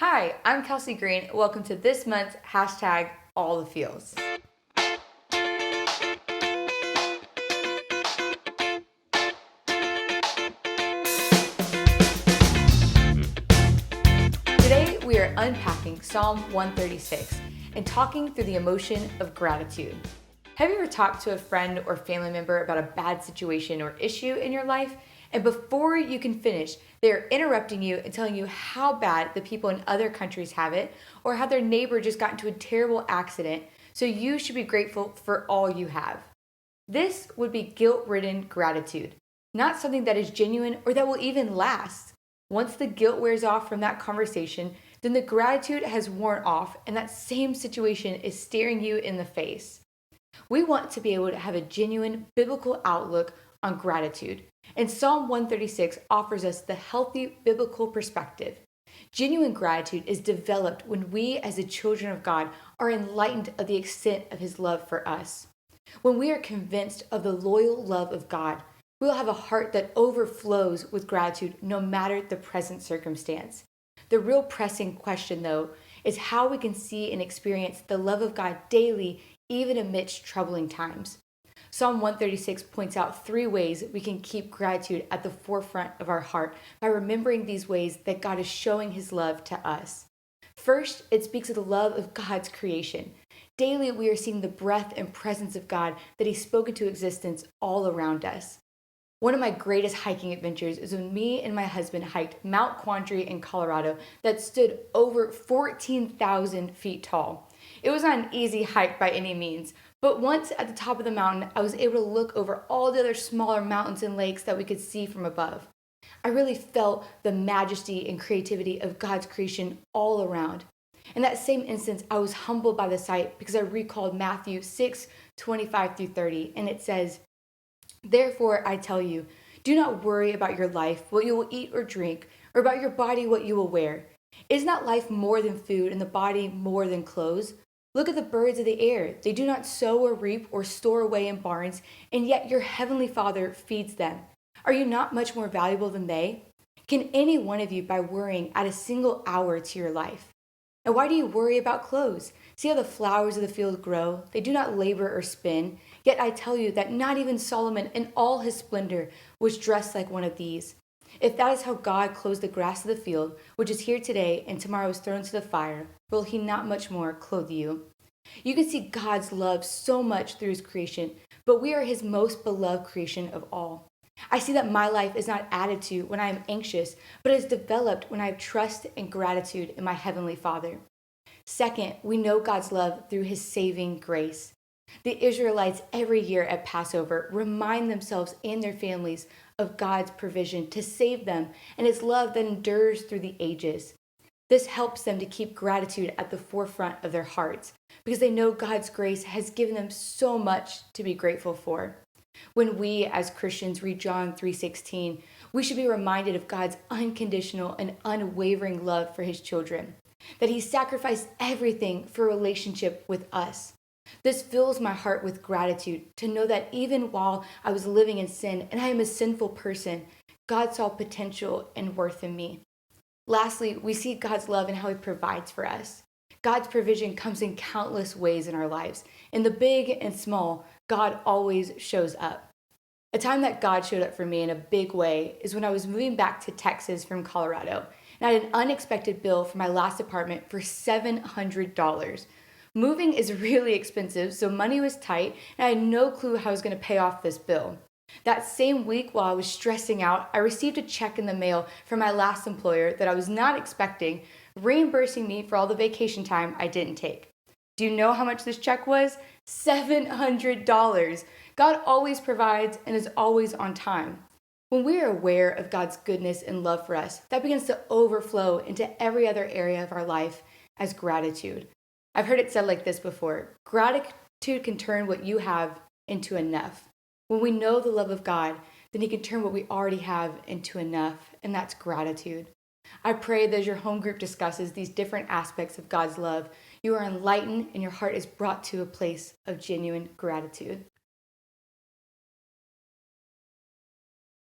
Hi, I'm Kelsey Green. Welcome to this month's hashtag All the Feels. Today we are unpacking Psalm 136 and talking through the emotion of gratitude. Have you ever talked to a friend or family member about a bad situation or issue in your life, and before you can finish, they're interrupting you and telling you how bad the people in other countries have it, or how their neighbor just got into a terrible accident, so you should be grateful for all you have? This would be guilt-ridden gratitude, not something that is genuine or that will even last. Once the guilt wears off from that conversation, then the gratitude has worn off and that same situation is staring you in the face. We want to be able to have a genuine biblical outlook on gratitude, and Psalm 136 offers us the healthy biblical perspective. Genuine gratitude is developed when we, as the children of God, are enlightened of the extent of His love for us. When we are convinced of the loyal love of God, we will have a heart that overflows with gratitude no matter the present circumstance. The real pressing question, though, is how we can see and experience the love of God daily, even amidst troubling times. Psalm 136 points out three ways we can keep gratitude at the forefront of our heart by remembering these ways that God is showing His love to us. First, it speaks of the love of God's creation. Daily, we are seeing the breath and presence of God that He's spoken to existence all around us. One of my greatest hiking adventures is when me and my husband hiked Mount Conroe in Colorado that stood over 14,000 feet tall. It was not an easy hike by any means, but once at the top of the mountain, I was able to look over all the other smaller mountains and lakes that we could see from above. I really felt the majesty and creativity of God's creation all around. In that same instance, I was humbled by the sight because I recalled Matthew 6:25 through 30, and it says, "Therefore I tell you, do not worry about your life, what you will eat or drink, or about your body, what you will wear. Is not life more than food, and the body more than clothes? Look at the birds of the air. They do not sow or reap or store away in barns, and yet your heavenly Father feeds them. Are you not much more valuable than they? Can any one of you, by worrying, add a single hour to your life? And why do you worry about clothes? See how the flowers of the field grow? They do not labor or spin. Yet I tell you that not even Solomon in all his splendor was dressed like one of these. If that is how God clothes the grass of the field, which is here today and tomorrow is thrown to the fire, will He not much more clothe you?" You can see God's love so much through His creation, but we are His most beloved creation of all. I see that my life is not added to when I am anxious, but is developed when I have trust and gratitude in my Heavenly Father. Second, we know God's love through His saving grace. The Israelites every year at Passover remind themselves and their families of God's provision to save them and His love that endures through the ages. This helps them to keep gratitude at the forefront of their hearts because they know God's grace has given them so much to be grateful for. When we as Christians read John 3:16, we should be reminded of God's unconditional and unwavering love for His children, that He sacrificed everything for a relationship with us. This fills my heart with gratitude to know that even while I was living in sin and I am a sinful person, God saw potential and worth in me. Lastly, we see God's love in how He provides for us. God's provision comes in countless ways in our lives. In the big and small, God always shows up. A time that God showed up for me in a big way is when I was moving back to Texas from Colorado, and I had an unexpected bill for my last apartment for $700. Moving is really expensive, so money was tight, and I had no clue how I was going to pay off this bill. That same week, while I was stressing out, I received a check in the mail from my last employer that I was not expecting, reimbursing me for all the vacation time I didn't take. Do you know how much this check was? $700. God always provides and is always on time. When we are aware of God's goodness and love for us, that begins to overflow into every other area of our life as gratitude. I've heard it said like this before: gratitude can turn what you have into enough. When we know the love of God, then He can turn what we already have into enough, and that's gratitude. I pray that as your home group discusses these different aspects of God's love, you are enlightened and your heart is brought to a place of genuine gratitude.